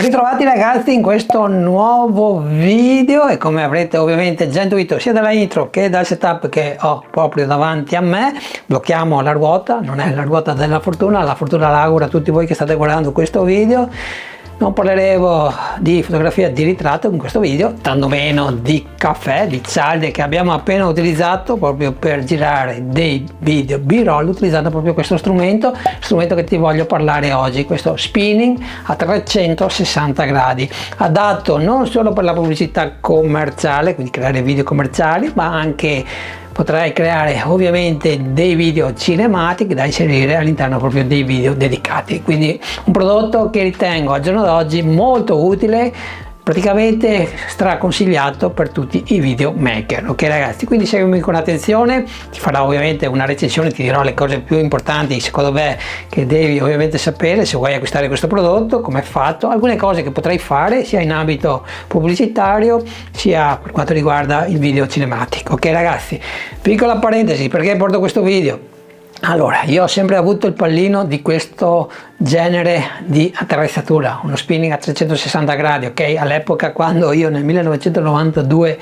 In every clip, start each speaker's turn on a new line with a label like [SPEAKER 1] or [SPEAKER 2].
[SPEAKER 1] Ritrovati ragazzi in questo nuovo video e come avrete ovviamente già intuito sia dalla intro che dal setup che ho proprio davanti a me, blocchiamo la ruota, non è la ruota della fortuna, la fortuna la auguro a tutti voi che state guardando questo video. Non parleremo di fotografia di ritratto in questo video, tantomeno di caffè, di cialde che abbiamo appena utilizzato proprio per girare dei video B-roll utilizzando proprio questo strumento che ti voglio parlare oggi, questo spinning a 360 gradi, adatto non solo per la pubblicità commerciale, quindi creare video commerciali, ma anche potrai creare ovviamente dei video cinematici da inserire all'interno proprio dei video dedicati, quindi un prodotto che ritengo al giorno d'oggi molto utile, praticamente straconsigliato per tutti i video maker. Ok ragazzi, quindi seguimi con attenzione, ti farò ovviamente una recensione, ti dirò le cose più importanti secondo me che devi ovviamente sapere se vuoi acquistare questo prodotto, come è fatto, alcune cose che potrai fare sia in ambito pubblicitario sia per quanto riguarda il video cinematico. Ok ragazzi, piccola parentesi, perché porto questo video? Allora, io ho sempre avuto il pallino di questo genere di attrezzatura, uno spinning a 360 gradi, ok? All'epoca, quando io nel 1992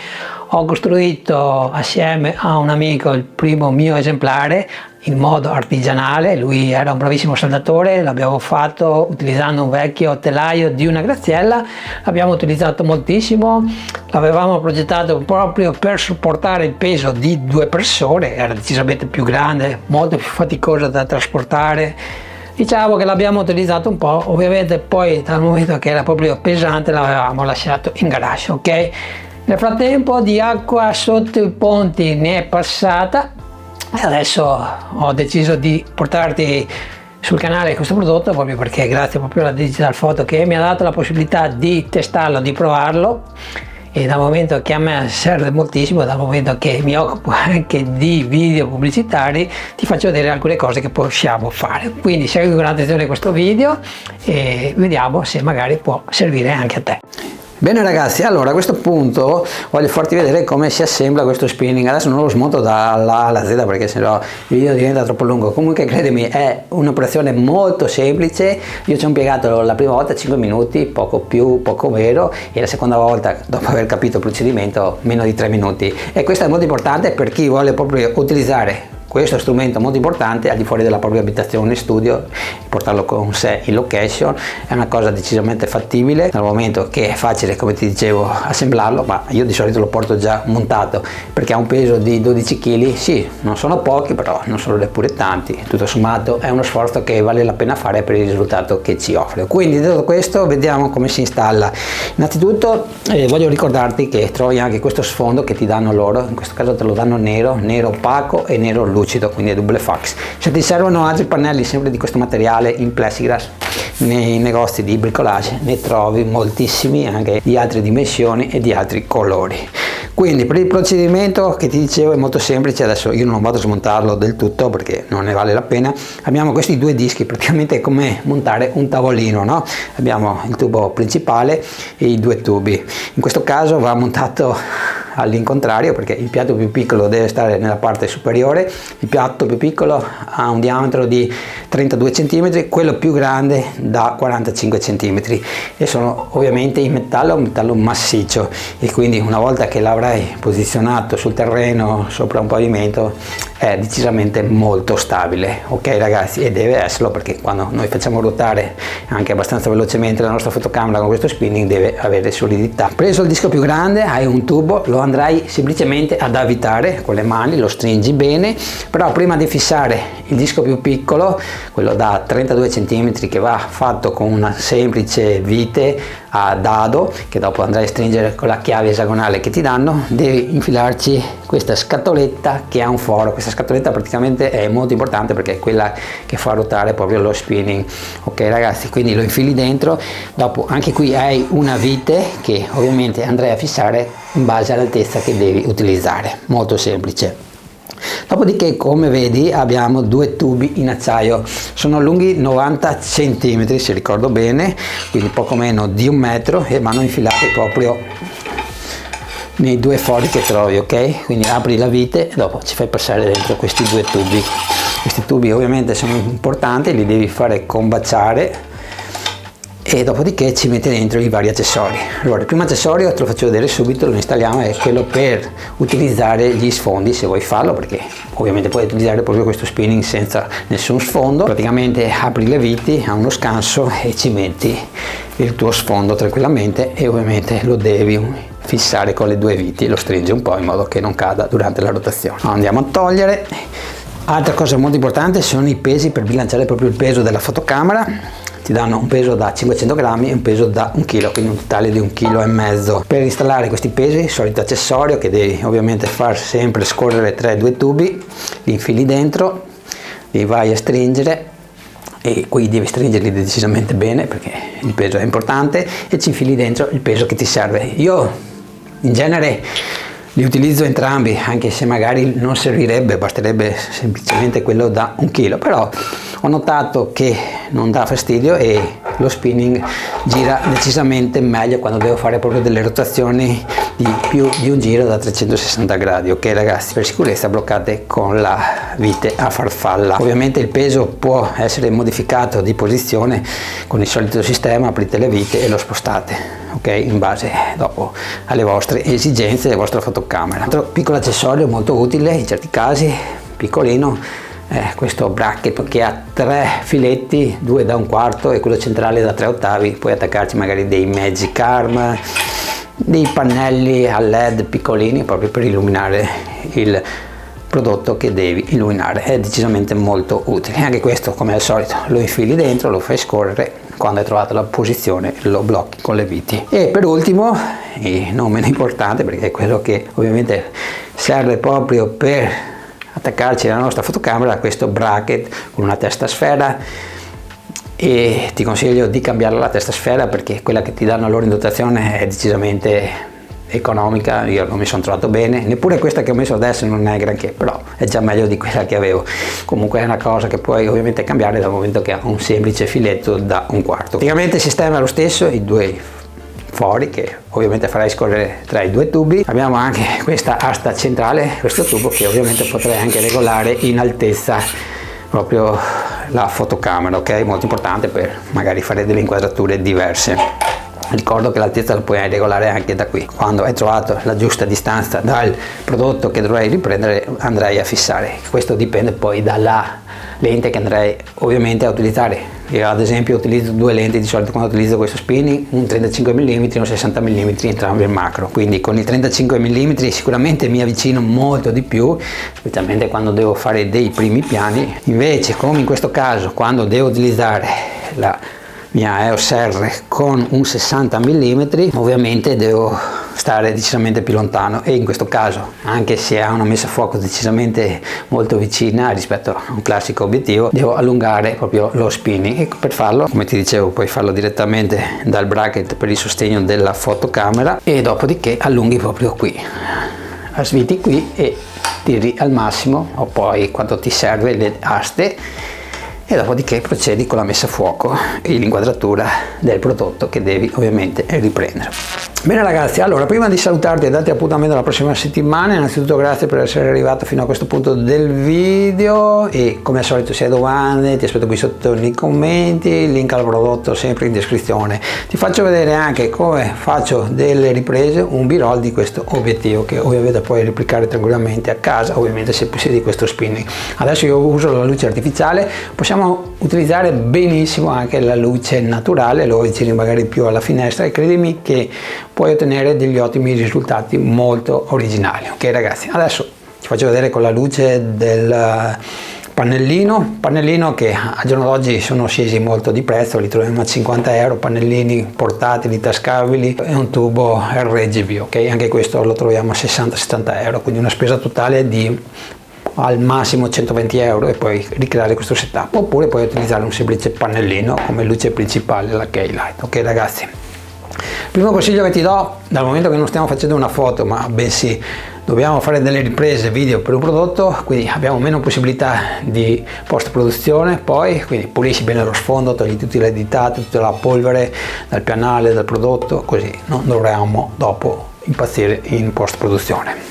[SPEAKER 1] ho costruito assieme a un amico il primo mio esemplare in modo artigianale, lui era un bravissimo saldatore, l'abbiamo fatto utilizzando un vecchio telaio di una Graziella, l'abbiamo utilizzato moltissimo, l'avevamo progettato proprio per supportare il peso di 2 persone, era decisamente più grande, molto più faticoso da trasportare. Diciamo che l'abbiamo utilizzato un po', ovviamente poi dal momento che era proprio pesante l'avevamo lasciato in garage, ok? Nel frattempo di acqua sotto i ponti ne è passata e adesso ho deciso di portarti sul canale questo prodotto proprio perché grazie proprio alla Digital Photo che mi ha dato la possibilità di testarlo, di provarlo, e dal momento che a me serve moltissimo, dal momento che mi occupo anche di video pubblicitari, ti faccio vedere alcune cose che possiamo fare. Quindi segui con attenzione questo video e vediamo se magari può servire anche a te. Bene ragazzi, allora a questo punto voglio farti vedere come si assembla questo spinning. Adesso non lo smonto dalla A alla Z perché sennò il video diventa troppo lungo. Comunque credimi, è un'operazione molto semplice. Io ci ho impiegato la prima volta 5 minuti, poco più, poco meno, e la seconda volta, dopo aver capito il procedimento, meno di 3 minuti. E questo è molto importante per chi vuole proprio utilizzare questo strumento molto importante al di fuori della propria abitazione, studio, portarlo con sé in location è una cosa decisamente fattibile dal momento che è facile, come ti dicevo, assemblarlo, ma io di solito lo porto già montato perché ha un peso di 12 kg, sì, non sono pochi, però non sono neppure tanti, tutto sommato è uno sforzo che vale la pena fare per il risultato che ci offre. Quindi detto questo, vediamo come si installa. Innanzitutto voglio ricordarti che trovi anche questo sfondo che ti danno loro, in questo caso te lo danno nero opaco e nero lucido, quindi è double fax. Se ti servono altri pannelli sempre di questo materiale in plexiglass, nei negozi di bricolage ne trovi moltissimi anche di altre dimensioni e di altri colori. Quindi per il procedimento che ti dicevo è molto semplice, adesso io non vado a smontarlo del tutto perché non ne vale la pena. Abbiamo questi 2 dischi, praticamente è come montare un tavolino, no? Abbiamo il tubo principale e i 2 tubi, in questo caso va montato all'incontrario perché il piatto più piccolo deve stare nella parte superiore, il piatto più piccolo ha un diametro di 32 cm, quello più grande da 45 cm e sono ovviamente in metallo massiccio, e quindi una volta che l'avrai posizionato sul terreno sopra un pavimento è decisamente molto stabile, ok ragazzi, e deve esserlo perché quando noi facciamo ruotare anche abbastanza velocemente la nostra fotocamera con questo spinning deve avere solidità. Preso il disco più grande hai un tubo, lo andrai semplicemente ad avvitare con le mani, lo stringi bene, però prima di fissare il disco più piccolo, quello da 32 cm che va fatto con una semplice vite a dado che dopo andrai a stringere con la chiave esagonale che ti danno, devi infilarci questa scatoletta che ha un foro. Questa scatoletta praticamente è molto importante perché è quella che fa ruotare proprio lo spinning, ok ragazzi, quindi lo infili dentro. Dopo anche qui hai una vite che ovviamente andrai a fissare in base all'altezza che devi utilizzare, molto semplice. Dopodiché, come vedi, abbiamo 2 tubi in acciaio, sono lunghi 90 cm se ricordo bene, quindi poco meno di 1 metro, e vanno infilati proprio nei 2 fori che trovi, ok? Quindi apri la vite e dopo ci fai passare dentro questi 2 tubi. Questi tubi ovviamente sono importanti, li devi fare combaciare e dopodiché ci mette dentro i vari accessori. Allora, il primo accessorio te lo faccio vedere subito, lo installiamo, è quello per utilizzare gli sfondi, se vuoi farlo, perché ovviamente puoi utilizzare proprio questo spinning senza nessun sfondo. Praticamente apri le viti a uno scanso e ci metti il tuo sfondo tranquillamente, e ovviamente lo devi fissare con le due viti e lo stringi un po' in modo che non cada durante la rotazione. Andiamo a togliere. Altra cosa molto importante sono i pesi, per bilanciare proprio il peso della fotocamera. Ti danno un peso da 500 grammi e un peso da 1 kg, quindi un totale di 1,5 kg. Per installare questi pesi, il solito accessorio che devi ovviamente far sempre scorrere tra i due tubi, li infili dentro, li vai a stringere, e qui devi stringerli decisamente bene perché il peso è importante, e ci infili dentro il peso che ti serve. Io in genere li utilizzo entrambi, anche se magari non servirebbe, basterebbe semplicemente quello da 1 kg, però ho notato che non dà fastidio e lo spinning gira decisamente meglio quando devo fare proprio delle rotazioni di più di un giro da 360 gradi. Ok ragazzi, per sicurezza bloccate con la vite a farfalla. Ovviamente il peso può essere modificato di posizione con il solito sistema, aprite le vite e lo spostate, ok, in base dopo alle vostre esigenze e alla vostra fotocamera. Altro piccolo accessorio molto utile in certi casi, piccolino, questo bracket che ha 3 filetti, 2 da 1/4 e quello centrale da 3/8. Puoi attaccarci magari dei Magic Arm, dei pannelli a LED piccolini proprio per illuminare il prodotto che devi illuminare. È decisamente molto utile. Anche questo, come al solito, lo infili dentro, lo fai scorrere, quando hai trovato la posizione lo blocchi con le viti. E per ultimo, e non meno importante, perché è quello che ovviamente serve proprio per attaccarci alla nostra fotocamera, questo bracket con una testa sfera, e ti consiglio di cambiare la testa sfera perché quella che ti danno loro in dotazione è decisamente economica. Io non mi sono trovato bene, neppure questa che ho messo adesso non è granché, però è già meglio di quella che avevo. Comunque è una cosa che puoi ovviamente cambiare dal momento che ha un semplice filetto da 1/4. Praticamente il sistema è lo stesso, i due fori che ovviamente farai scorrere tra i due tubi. Abbiamo anche questa asta centrale, questo tubo che ovviamente potrai anche regolare in altezza proprio la fotocamera, ok? Molto importante per magari fare delle inquadrature diverse. Ricordo che l'altezza la puoi regolare anche da qui. Quando hai trovato la giusta distanza dal prodotto che dovrai riprendere, andrai a fissare. Questo dipende poi dalla lente che andrai ovviamente a utilizzare. Io ad esempio utilizzo due lenti di solito quando utilizzo questo spinning, un 35 mm e un 60 mm, entrambi in macro. Quindi con il 35 mm sicuramente mi avvicino molto di più, specialmente quando devo fare dei primi piani. Invece, come in questo caso, quando devo utilizzare la mia EOS R con un 60 mm, ovviamente devo stare decisamente più lontano, e in questo caso, anche se ha una messa a fuoco decisamente molto vicina rispetto a un classico obiettivo, devo allungare proprio lo spinning, e per farlo, come ti dicevo, puoi farlo direttamente dal bracket per il sostegno della fotocamera, e dopodiché allunghi proprio qui, sviti qui e tiri al massimo, o poi quando ti serve le aste, e dopodiché procedi con la messa a fuoco e l'inquadratura del prodotto che devi ovviamente riprendere. Bene ragazzi, allora prima di salutarti e darti appuntamento la prossima settimana, innanzitutto grazie per essere arrivato fino a questo punto del video, e come al solito se hai domande ti aspetto qui sotto nei commenti, il link al prodotto sempre in descrizione. Ti faccio vedere anche come faccio delle riprese, un b-roll di questo obiettivo che ovviamente puoi replicare tranquillamente a casa, ovviamente se possiedi questo spinning. Adesso io uso la luce artificiale, possiamo utilizzare benissimo anche la luce naturale, lo giri magari più alla finestra e credimi che puoi ottenere degli ottimi risultati molto originali. Ok ragazzi, adesso ti faccio vedere con la luce del pannellino che al giorno d'oggi sono scesi molto di prezzo, li troviamo a 50 euro, pannellini portatili, tascabili, e un tubo RGB, ok? Anche questo lo troviamo a 60-70 euro, quindi una spesa totale di al massimo 120 euro, e poi ricreare questo setup, oppure puoi utilizzare un semplice pannellino come luce principale, la K-Light. Ok ragazzi, primo consiglio che ti do, dal momento che non stiamo facendo una foto ma bensì dobbiamo fare delle riprese video per un prodotto, quindi abbiamo meno possibilità di post produzione, poi quindi pulisci bene lo sfondo, togli tutte le editate, tutta la polvere dal pianale, dal prodotto, così non dovremo dopo impazzire in post produzione.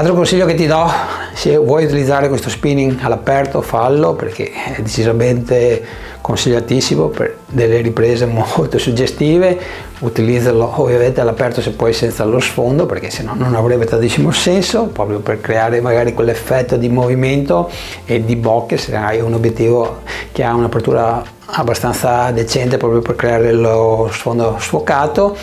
[SPEAKER 1] Altro consiglio che ti do: se vuoi utilizzare questo spinning all'aperto, fallo, perché è decisamente consigliatissimo per delle riprese molto suggestive. Utilizzalo ovviamente all'aperto, se puoi senza lo sfondo, perché sennò non avrebbe tantissimo senso, proprio per creare magari quell'effetto di movimento e di bokeh, se hai un obiettivo che ha un'apertura abbastanza decente, proprio per creare lo sfondo sfocato.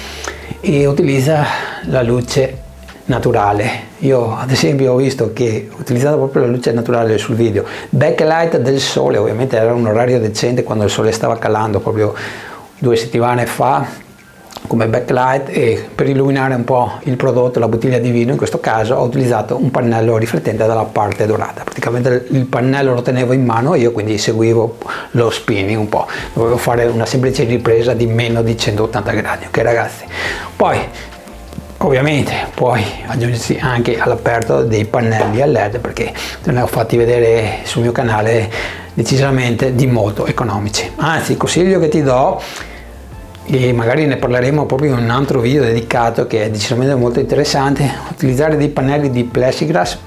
[SPEAKER 1] E utilizza la luce naturale. Io ad esempio ho visto che, utilizzando proprio la luce naturale sul video, backlight del sole, ovviamente era un orario decente quando il sole stava calando, proprio 2 settimane fa, come backlight, e per illuminare un po' il prodotto, la bottiglia di vino in questo caso, ho utilizzato un pannello riflettente dalla parte dorata. Praticamente il pannello lo tenevo in mano e io quindi seguivo lo spinning un po', dovevo fare una semplice ripresa di meno di 180 gradi, ok ragazzi? Poi ovviamente puoi aggiungersi anche all'aperto dei pannelli a LED, perché te ne ho fatti vedere sul mio canale decisamente di molto economici. Anzi, il consiglio che ti do, e magari ne parleremo proprio in un altro video dedicato, che è decisamente molto interessante: utilizzare dei pannelli di plexiglass,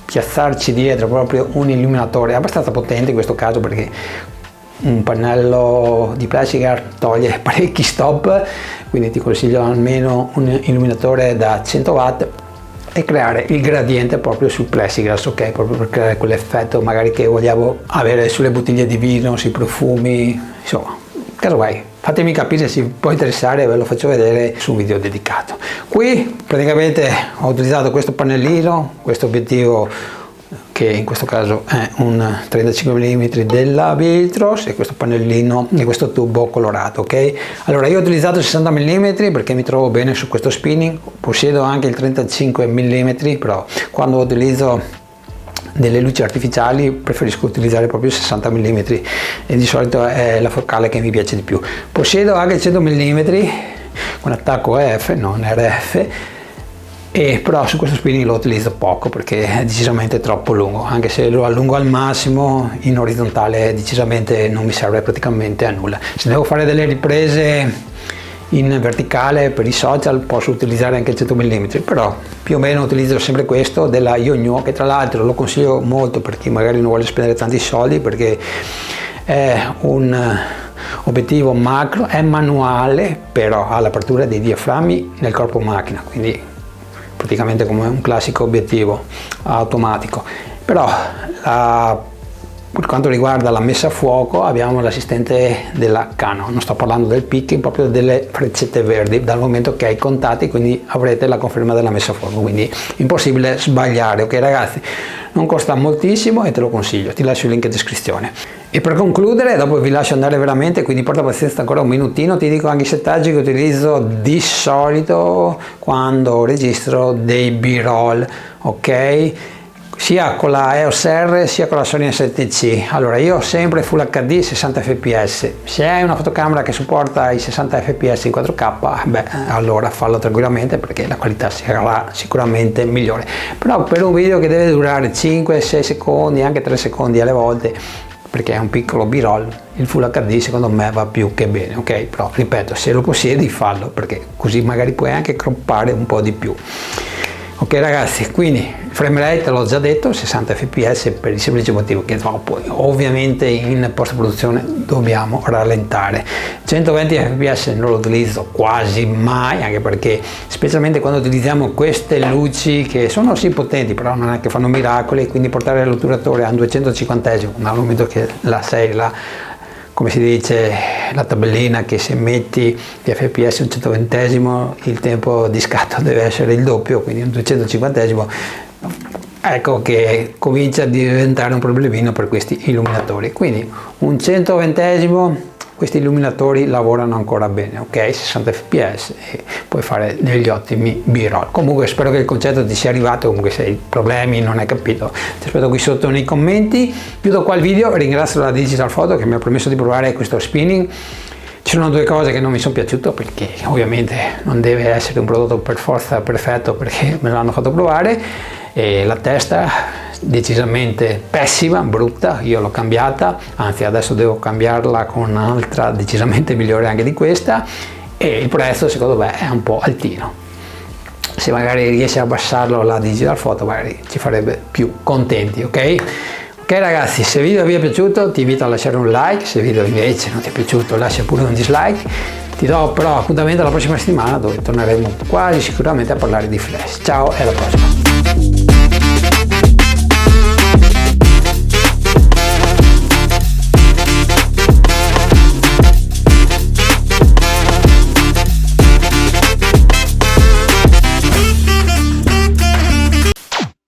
[SPEAKER 1] piazzarci dietro proprio un illuminatore abbastanza potente in questo caso, perché un pannello di plexiglass toglie parecchi stop, quindi ti consiglio almeno un illuminatore da 100 watt e creare il gradiente proprio sul plexiglass, ok? Proprio per creare quell'effetto magari che vogliamo avere sulle bottiglie di vino, sui profumi, insomma, caso vai. Fatemi capire se può interessare, ve lo faccio vedere su un video dedicato. Qui praticamente ho utilizzato questo pannellino, questo obiettivo che in questo caso è un 35 mm della Viltrox, e questo pannellino e questo tubo colorato, ok? Allora, io ho utilizzato 60 mm perché mi trovo bene su questo spinning, possiedo anche il 35 mm, però quando utilizzo delle luci artificiali preferisco utilizzare proprio 60 mm e di solito è la focale che mi piace di più. Possiedo anche 100 mm con attacco EF, non RF, e però su questo spinning lo utilizzo poco perché è decisamente troppo lungo, anche se lo allungo al massimo in orizzontale decisamente non mi serve praticamente a nulla. Se devo fare delle riprese in verticale per i social posso utilizzare anche 100 mm, però più o meno utilizzo sempre questo della Yongnuo, che tra l'altro lo consiglio molto per chi magari non vuole spendere tanti soldi, perché è un obiettivo macro, è manuale, però ha l'apertura dei diaframmi nel corpo macchina, quindi praticamente come un classico obiettivo automatico. Però per quanto riguarda la messa a fuoco abbiamo l'assistente della Canon, non sto parlando del picking, proprio delle freccette verdi dal momento che hai contatti, quindi avrete la conferma della messa a fuoco, quindi impossibile sbagliare, ok ragazzi? Non costa moltissimo e te lo consiglio, ti lascio il link in descrizione. E per concludere, dopo vi lascio andare veramente, quindi porta pazienza ancora un minutino, ti dico anche i settaggi che utilizzo di solito quando registro dei B-roll, ok? Sia con la EOS R sia con la Sony A7C. Allora, io ho sempre Full HD 60 fps. Se hai una fotocamera che supporta i 60 fps in 4K, beh, allora fallo tranquillamente perché la qualità sarà sicuramente migliore. Però per un video che deve durare 5-6 secondi, anche 3 secondi alle volte, perché è un piccolo B-roll, il Full HD secondo me va più che bene, ok? Però ripeto, se lo possiedi fallo, perché così magari puoi anche croppare un po' di più. Ok ragazzi, quindi il frame rate l'ho già detto, 60 fps, per il semplice motivo che poi ovviamente in post produzione dobbiamo rallentare. 120 fps non lo utilizzo quasi mai, anche perché specialmente quando utilizziamo queste luci che sono sì potenti, però non è che fanno miracoli, quindi portare l'otturatore a un 250esimo dal momento che la serie come si dice, la tabellina, che se metti di fps un 120esimo il tempo di scatto deve essere il doppio, quindi un 250esimo, ecco che comincia a diventare un problemino per questi illuminatori. Quindi un 120esimo, questi illuminatori lavorano ancora bene, ok? 60 fps e puoi fare degli ottimi B-roll. Comunque spero che il concetto ti sia arrivato, comunque se hai problemi, non hai capito, ti aspetto qui sotto nei commenti. Chiudo qua il video, ringrazio la Digital Photo che mi ha permesso di provare questo spinning. Ci sono due cose che non mi sono piaciute, perché ovviamente non deve essere un prodotto per forza perfetto, perché me l'hanno fatto provare, e la testa decisamente pessima, brutta, io l'ho cambiata, anzi adesso devo cambiarla con un'altra decisamente migliore anche di questa, e il prezzo secondo me è un po' altino. se magari riesci a abbassarlo la digital photo magari ci farebbe più contenti, ok? Ok ragazzi, se il video vi è piaciuto ti invito a lasciare un like, se il video invece non ti è piaciuto lascia pure un dislike. Ti do però appuntamento alla prossima settimana dove torneremo quasi sicuramente a parlare di flash. Ciao e alla prossima!